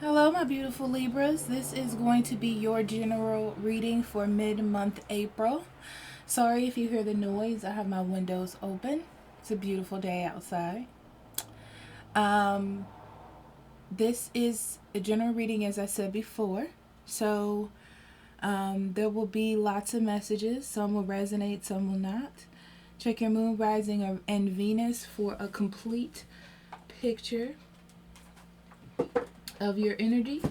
Hello, my beautiful Libras. This is going to be your general reading for mid-month April. Sorry if you hear the noise. I have my windows open. It's a beautiful day outside. This is a general reading, as I said before. So there will be lots of messages. Some will resonate, some will not. Check your moon, rising, and Venus for a complete picture of your energy.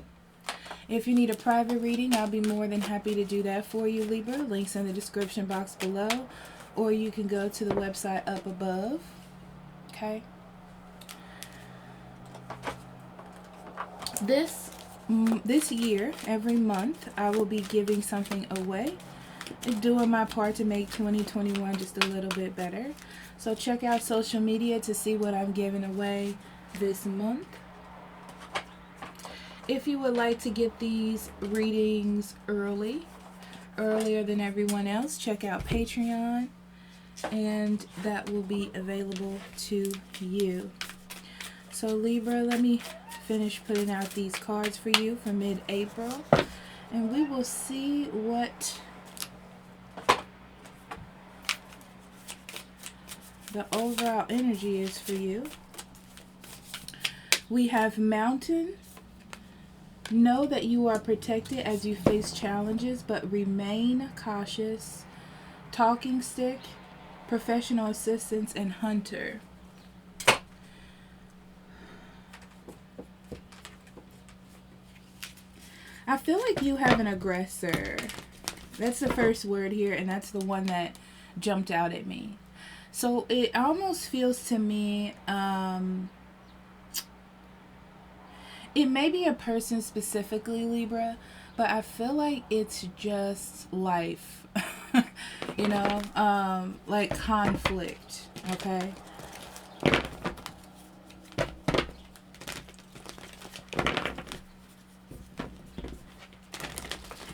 If you need a private reading, I'll be more than happy to do that for you, Libra. Links in the description box below, or you can go to the website up above. Okay. This year, every month, I will be giving something away. Doing my part to make 2021 just a little bit better. So check out social media to see what I'm giving away this month. If you would like to get these readings earlier than everyone else, check out Patreon, and that will be available to you. So Libra, let me finish putting out these cards for you for mid-April, and we will see what the overall energy is for you. We have Mountain. Know that you are protected as you face challenges, but remain cautious. Talking Stick, Professional Assistance, and Hunter. I feel like you have an aggressor. That's the first word here, and that's the one that jumped out at me. So it almost feels to me, it may be a person specifically, Libra, but I feel like it's just life, you know, like conflict, okay?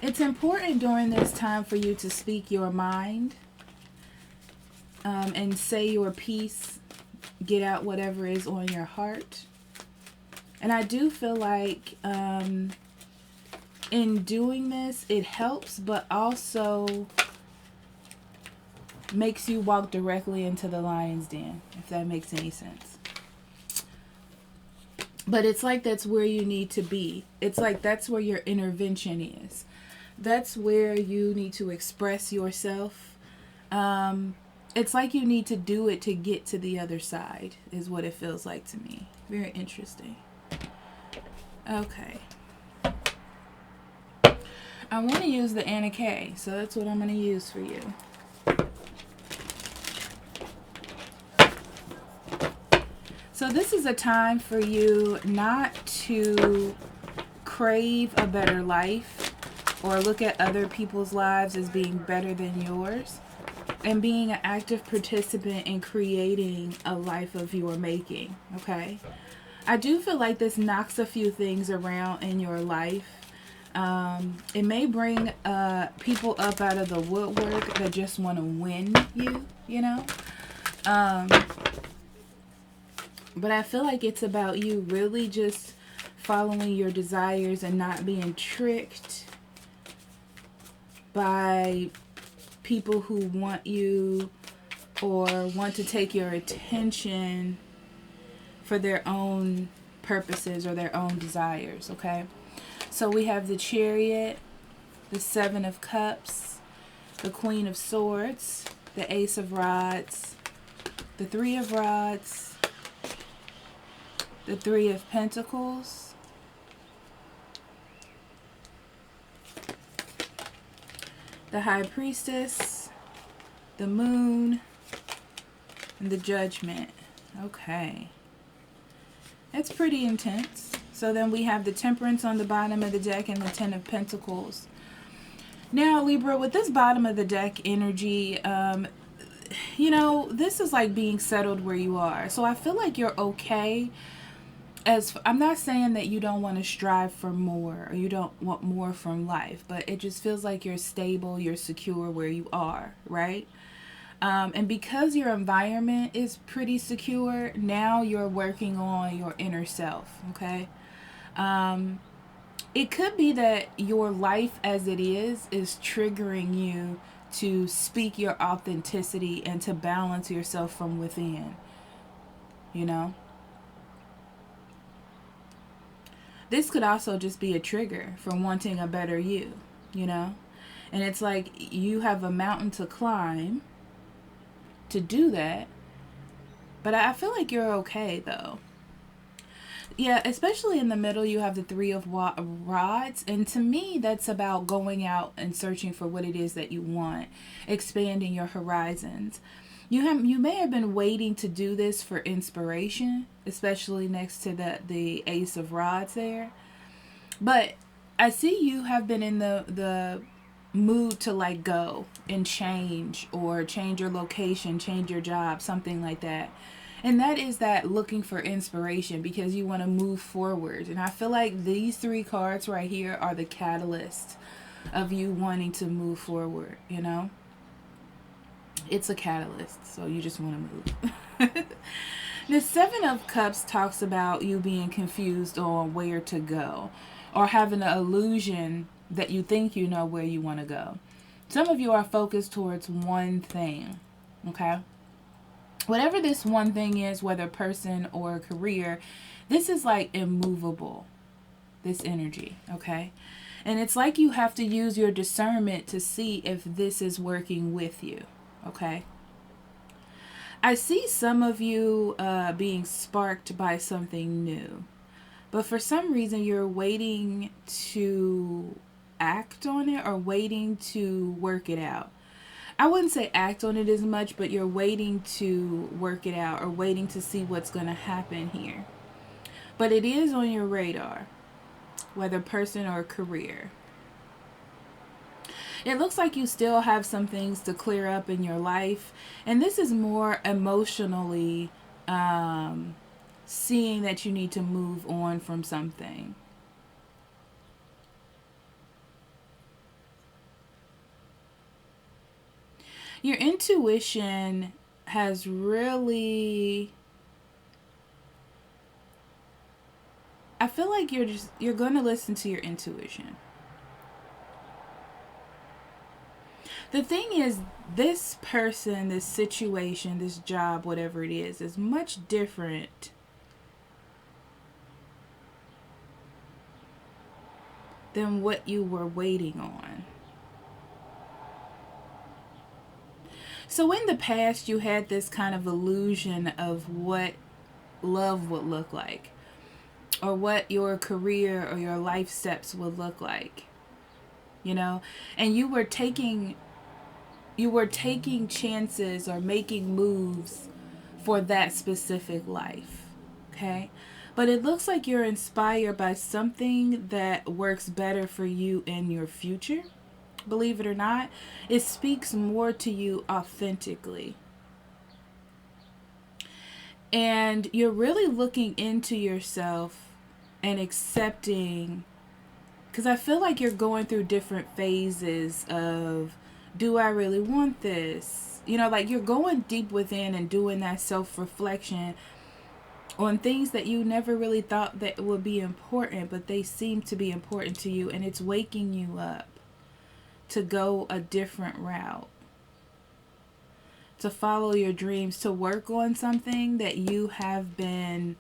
It's important during this time for you to speak your mind, and say your piece, get out whatever is on your heart. And I do feel like in doing this, it helps, but also makes you walk directly into the lion's den, if that makes any sense. But it's like that's where you need to be. It's like that's where your intervention is. That's where you need to express yourself. It's like you need to do it to get to the other side, is what it feels like to me. Very interesting. Okay. I want to use the Anna K, so that's what I'm going to use for you. So this is a time for you not to crave a better life or look at other people's lives as being better than yours, and being an active participant in creating a life of your making, okay? I do feel like this knocks a few things around in your life. It may bring people up out of the woodwork that just want to win you, you know? But I feel like it's about you really just following your desires and not being tricked by people who want you or want to take your attention for their own purposes or their own desires, okay? So we have the Chariot, the Seven of Cups, the Queen of Swords, the Ace of Rods, the Three of Rods, the Three of Pentacles, the High Priestess, the Moon, and the Judgment. Okay. It's pretty intense. So then we have the Temperance on the bottom of the deck and the Ten of Pentacles. Now, Libra, with this bottom of the deck energy, you know, this is like being settled where you are. So I feel like you're okay. I'm not saying that you don't want to strive for more or you don't want more from life, but it just feels like you're stable, you're secure where you are, right? And because your environment is pretty secure, now you're working on your inner self, okay? It could be that your life as it is triggering you to speak your authenticity and to balance yourself from within, you know? This could also just be a trigger for wanting a better you, you know? And it's like you have a mountain to climb to do that, but I feel like you're okay, though. Yeah, especially in the middle, you have the Three of Rods. And to me, that's about going out and searching for what it is that you want, expanding your horizons. You may have been waiting to do this for inspiration, especially next to the Ace of Rods there. But I see you have been in the mood to like go and change, or change your location, change your job, something like that. And that is that looking for inspiration because you want to move forward. And I feel like these three cards right here are the catalyst of you wanting to move forward, you know? It's a catalyst, so you just want to move. The Seven of Cups talks about you being confused on where to go, or having an illusion that you think you know where you want to go. Some of you are focused towards one thing, okay? Whatever this one thing is, whether person or career, this is like immovable, this energy, okay? And it's like you have to use your discernment to see if this is working with you, okay? I see some of you being sparked by something new, but for some reason you're waiting to act on it or waiting to work it out. I wouldn't say act on it as much, but you're waiting to work it out or waiting to see what's going to happen here. But it is on your radar, whether person or career. It looks like you still have some things to clear up in your life. And this is more emotionally seeing that you need to move on from something. Your intuition has really, I feel like you're going to listen to your intuition. The thing is, this person, this situation, this job, whatever it is much different than what you were waiting on. So in the past, you had this kind of illusion of what love would look like, or what your career or your life steps would look like, you know, and you were taking chances or making moves for that specific life, okay? But it looks like you're inspired by something that works better for you in your future. Believe it or not, it speaks more to you authentically. And you're really looking into yourself and accepting, because I feel like you're going through different phases of, do I really want this? You know, like you're going deep within and doing that self-reflection on things that you never really thought that would be important, but they seem to be important to you, and it's waking you up to go a different route, to follow your dreams, to work on something that you have been,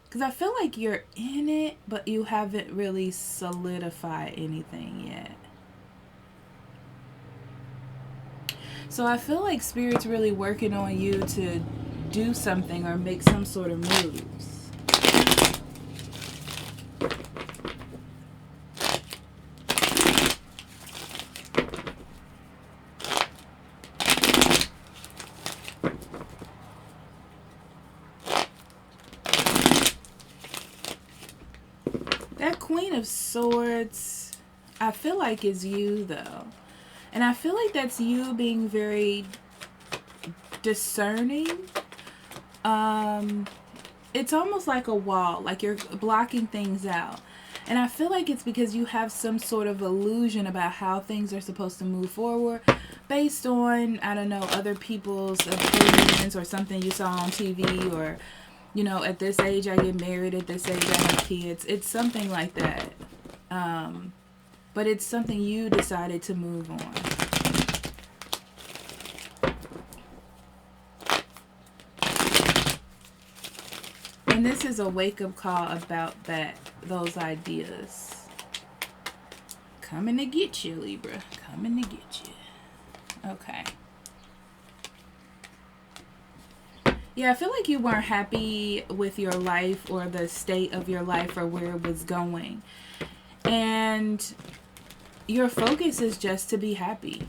because I feel like you're in it, but you haven't really solidified anything yet. So I feel like Spirit's really working on you to do something or make some sort of moves. That Queen of Swords, I feel like is you though. And I feel like that's you being very discerning. It's almost like a wall, like you're blocking things out. And I feel like it's because you have some sort of illusion about how things are supposed to move forward based on, I don't know, other people's opinions or something you saw on TV or You know, at this age I get married, at this age I have kids. It's something like that. But it's something you decided to move on. And this is a wake-up call about those ideas. Coming to get you, Libra. Coming to get you. Okay. Yeah, I feel like you weren't happy with your life or the state of your life or where it was going. And your focus is just to be happy.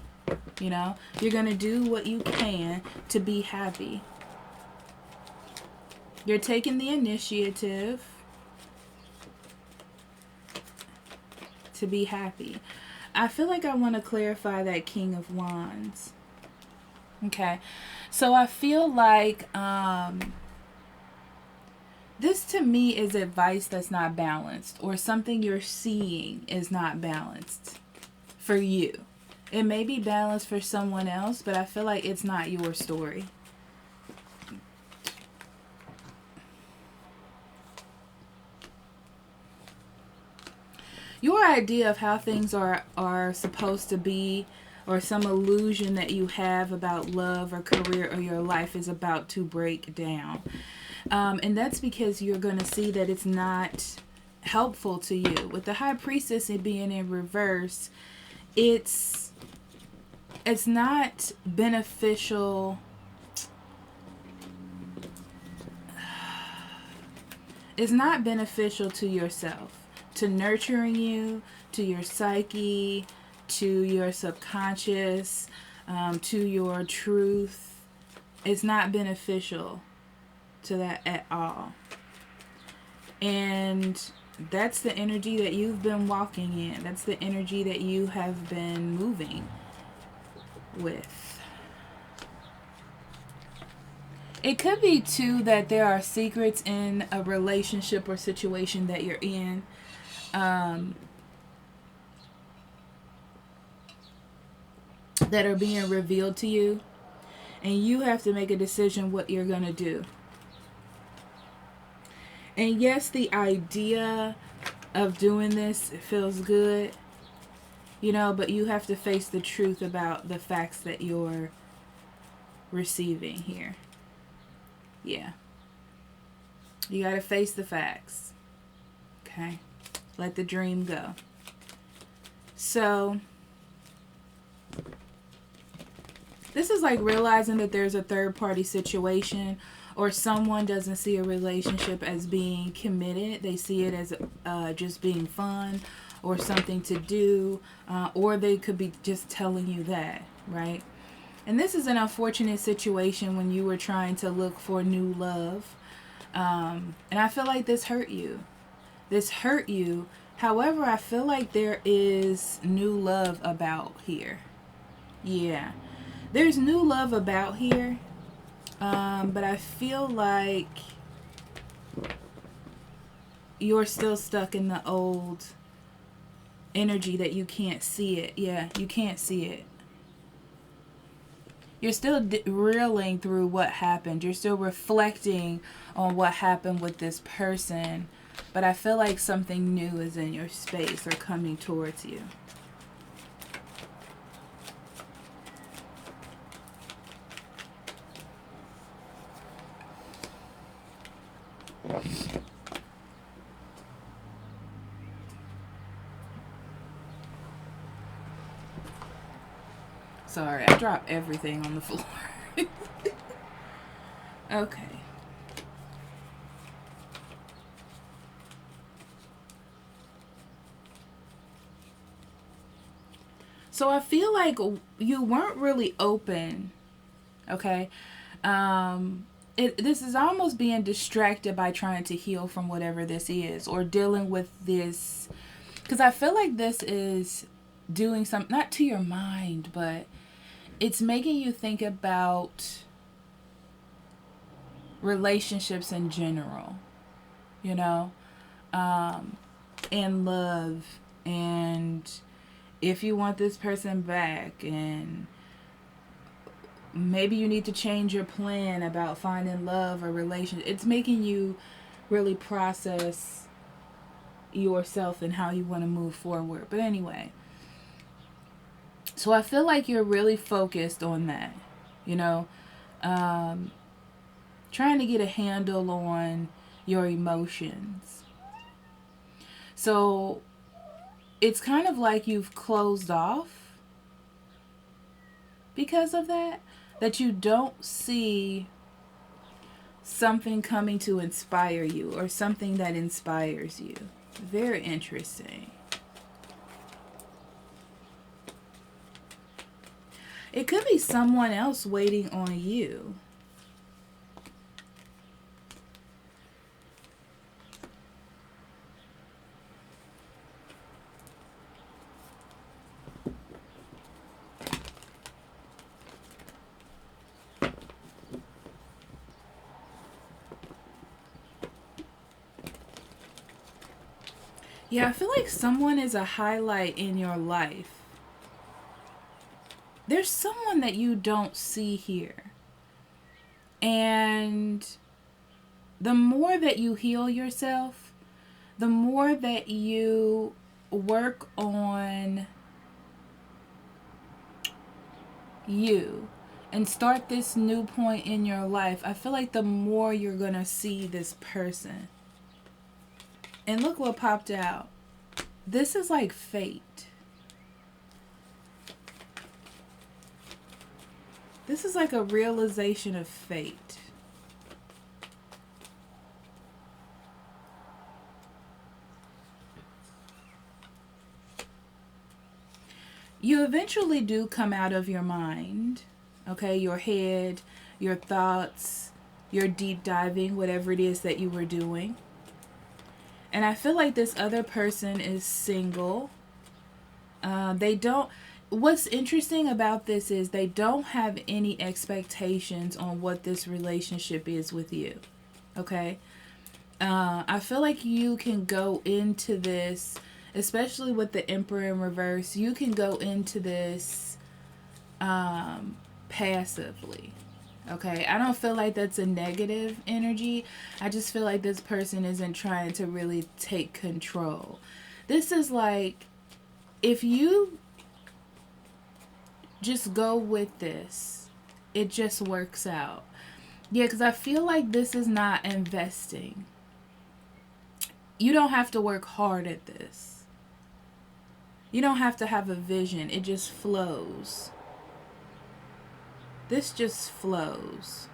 You know, you're going to do what you can to be happy. You're taking the initiative to be happy. I feel like I want to clarify that King of Wands. Okay. So I feel like this to me is advice that's not balanced, or something you're seeing is not balanced for you. It may be balanced for someone else, but I feel like it's not your story. Your idea of how things are supposed to be, or some illusion that you have about love or career or your life, is about to break down. And that's because you're going to see that it's not helpful to you. With the High Priestess and being in reverse, it's not beneficial. It's not beneficial to yourself, to nurturing you, to your psyche, to your subconscious, to your truth. It's not beneficial to that at all. And that's the energy that you've been walking in. That's the energy that you have been moving with. It could be too that there are secrets in a relationship or situation that you're in. That are being revealed to you, and you have to make a decision what you're going to do. And yes, the idea of doing this feels good, you know, but you have to face the truth about the facts that you're receiving here. Yeah. You got to face the facts. Okay. Let the dream go. So this is like realizing that there's a third party situation, or someone doesn't see a relationship as being committed. They see it as just being fun or something to do, or they could be just telling you that, right? And this is an unfortunate situation when you were trying to look for new love. And I feel like this hurt you. This hurt you. However, I feel like there is new love about here. Yeah. There's new love about here, but I feel like you're still stuck in the old energy that you can't see it. Yeah, you can't see it. You're still reeling through what happened. You're still reflecting on what happened with this person, but I feel like something new is in your space or coming towards you. Sorry, I dropped everything on the floor. Okay. So I feel like you weren't really open. Okay. This is almost being distracted by trying to heal from whatever this is, or dealing with this, because I feel like this is doing something, not to your mind, but it's making you think about relationships in general, you know, and love, and if you want this person back, and maybe you need to change your plan about finding love or relationship. It's making you really process yourself and how you want to move forward. But anyway, so I feel like you're really focused on that, you know, trying to get a handle on your emotions. So it's kind of like you've closed off because of that, that you don't see something coming to inspire you or something that inspires you. Very interesting. It could be someone else waiting on you. Yeah, I feel like someone is a highlight in your life. There's someone that you don't see here. And the more that you heal yourself, the more that you work on you and start this new point in your life, I feel like the more you're going to see this person. And look what popped out. This is like fate. This is like a realization of fate. You eventually do come out of your mind, okay? Your head, your thoughts, your deep diving, whatever it is that you were doing. And I feel like this other person is single. What's interesting about this is they don't have any expectations on what this relationship is with you. Okay? I feel like you can go into this, especially with the Emperor in reverse, you can go into this passively. Okay, I don't feel like that's a negative energy. I just feel like this person isn't trying to really take control. This is like, if you just go with this, it just works out. Yeah, because I feel like this is not investing. You don't have to work hard at this. You don't have to have a vision. It just flows. This just flows.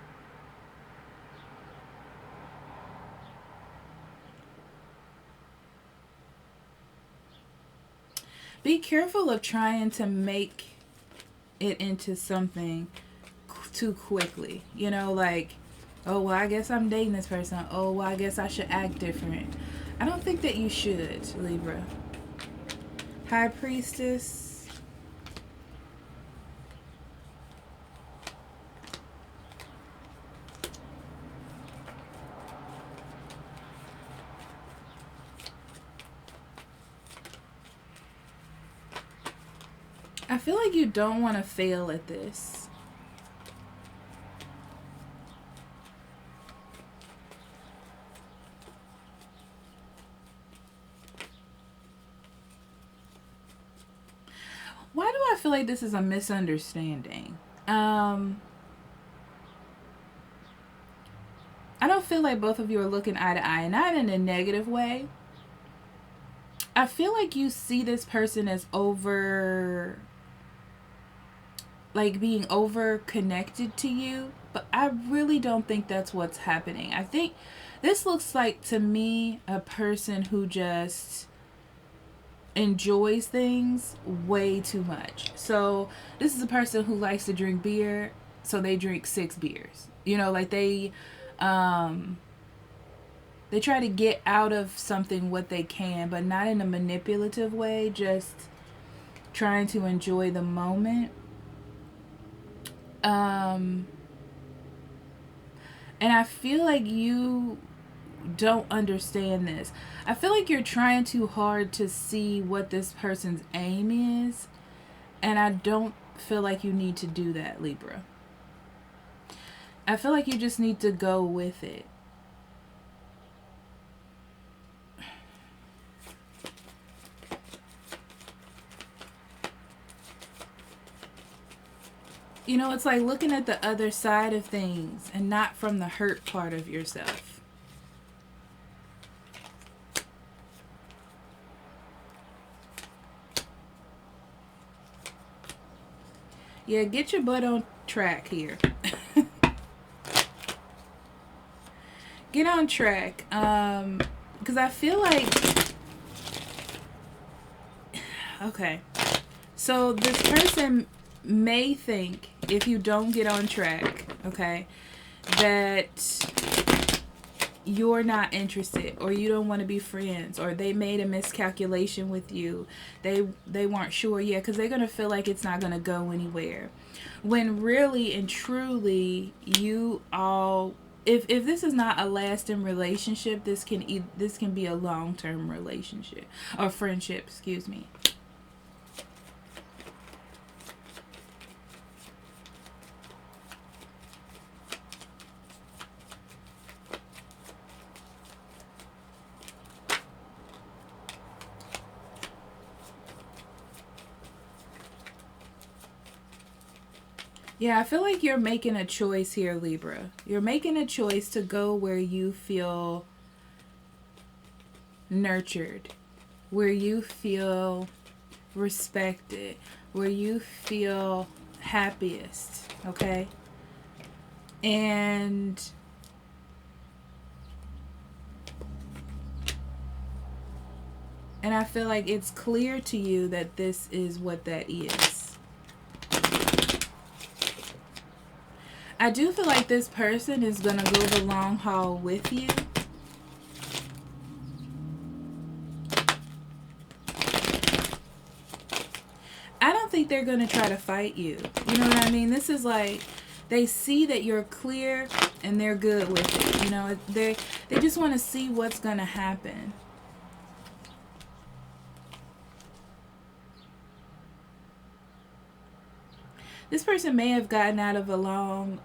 Be careful of trying to make it into something too quickly. You know, like, oh, well, I guess I'm dating this person. Oh, well, I guess I should act different. I don't think that you should, Libra. High Priestess. I feel like you don't want to fail at this. Why do I feel like this is a misunderstanding? I don't feel like both of you are looking eye to eye, not in a negative way. I feel like you see this person as being over connected to you, but I really don't think that's what's happening. I think this looks like, to me, a person who just enjoys things way too much. So this is a person who likes to drink beer, so they drink 6 beers. You know, like they try to get out of something what they can, but not in a manipulative way, just trying to enjoy the moment. And I feel like you don't understand this. I feel like you're trying too hard to see what this person's aim is, and I don't feel like you need to do that, Libra. I feel like you just need to go with it. You know, it's like looking at the other side of things and not from the hurt part of yourself. Yeah, get your butt on track here. Get on track. Because I feel like... Okay. So this person may think, if you don't get on track, okay, that you're not interested, or you don't want to be friends, or they made a miscalculation with you. They weren't sure. Yeah, because they're going to feel like it's not going to go anywhere. When really and truly, you all... If this is not a lasting relationship, this can be a long-term relationship or friendship, excuse me. Yeah, I feel like you're making a choice here, Libra. You're making a choice to go where you feel nurtured, where you feel respected, where you feel happiest, okay? And I feel like it's clear to you that this is what that is. I do feel like this person is going to go the long haul with you. I don't think they're going to try to fight you. You know what I mean? This is like, they see that you're clear and they're good with it. You know, they just want to see what's going to happen. This person may have gotten out of a long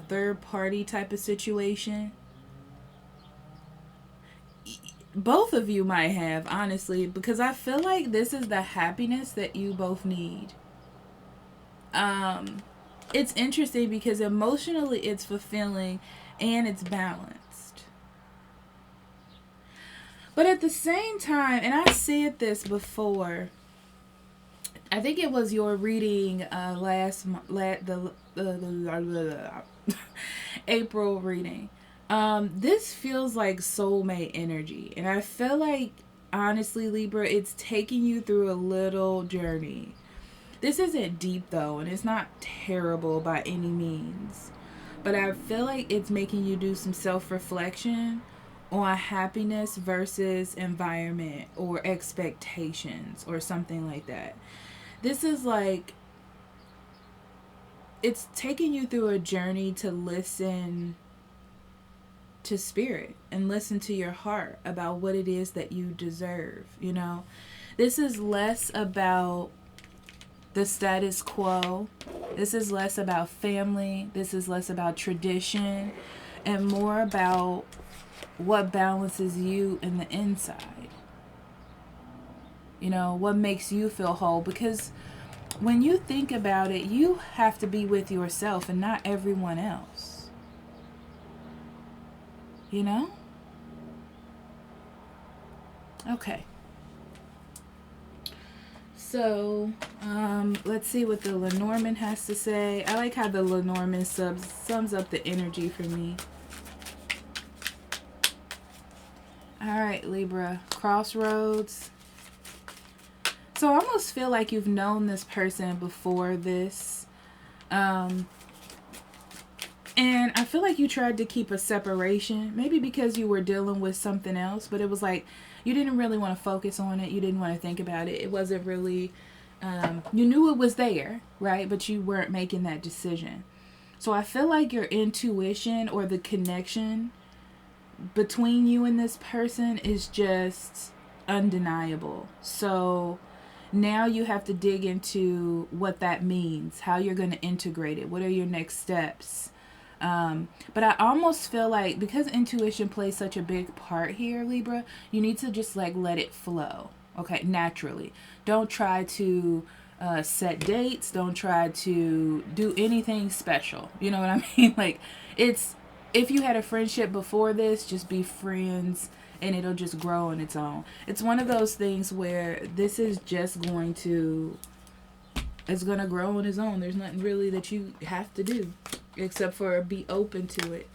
third party type of situation. Both of you might have, honestly, because I feel like this is the happiness that you both need. It's interesting because emotionally it's fulfilling and it's balanced. But at the same time, and I said this before, I think it was your reading April reading. This feels like soulmate energy. And I feel like, honestly, Libra, it's taking you through a little journey. This isn't deep, though, and it's not terrible by any means. But I feel like it's making you do some self-reflection on happiness versus environment or expectations or something like that. This is like, it's taking you through a journey to listen to spirit and listen to your heart about what it is that you deserve, you know. This is less about the status quo. This is less about family. This is less about tradition and more about what balances you in the inside. You know, what makes you feel whole. Because when you think about it, you have to be with yourself and not everyone else. You know? Okay. So, let's see what the Lenormand has to say. I like how the Lenormand sums up the energy for me. Alright, Libra. Crossroads. So I almost feel like you've known this person before this. And I feel like you tried to keep a separation. Maybe because you were dealing with something else. But it was like you didn't really want to focus on it. You didn't want to think about it. It wasn't really... you knew it was there, right? But you weren't making that decision. So I feel like your intuition or the connection between you and this person is just undeniable. So... now you have to dig into what that means, how you're going to integrate it, what are your next steps, But I almost feel like because intuition plays such a big part here, Libra, you need to just like let it flow, okay, naturally. Don't try to set dates. Don't try to do anything special. You know what I mean? Like, it's, if you had a friendship before this, just be friends and it'll just grow on its own. It's one of those things where this is just going to, it's going to grow on its own. There's nothing really that you have to do except for be open to it.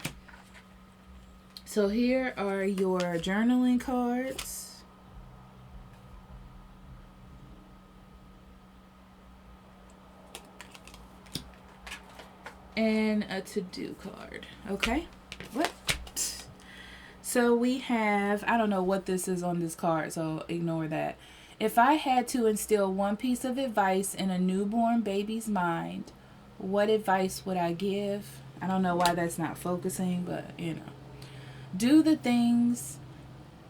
So here are your journaling cards. And a to-do card. Okay? What? So we have, I don't know what this is on this card, so ignore that. If I had to instill one piece of advice in a newborn baby's mind, what advice would I give? I don't know why that's not focusing, but you know. Do the things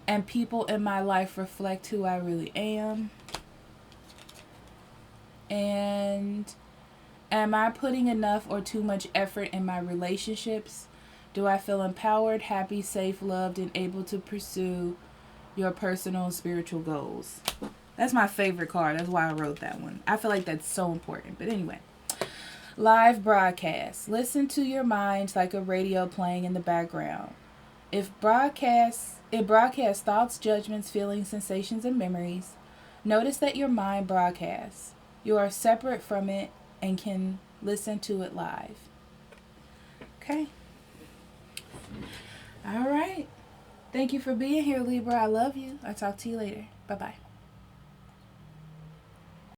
and people in my life reflect who I really am? And am I putting enough or too much effort in my relationships? Do I feel empowered, happy, safe, loved, and able to pursue your personal and spiritual goals? That's my favorite card. That's why I wrote that one. I feel like that's so important. But anyway. Live broadcast. Listen to your mind like a radio playing in the background. It broadcasts thoughts, judgments, feelings, sensations, and memories. Notice that your mind broadcasts. You are separate from it and can listen to it live. Okay. All right. Thank you for being here, Libra. I love you. I'll talk to you later. Bye-bye.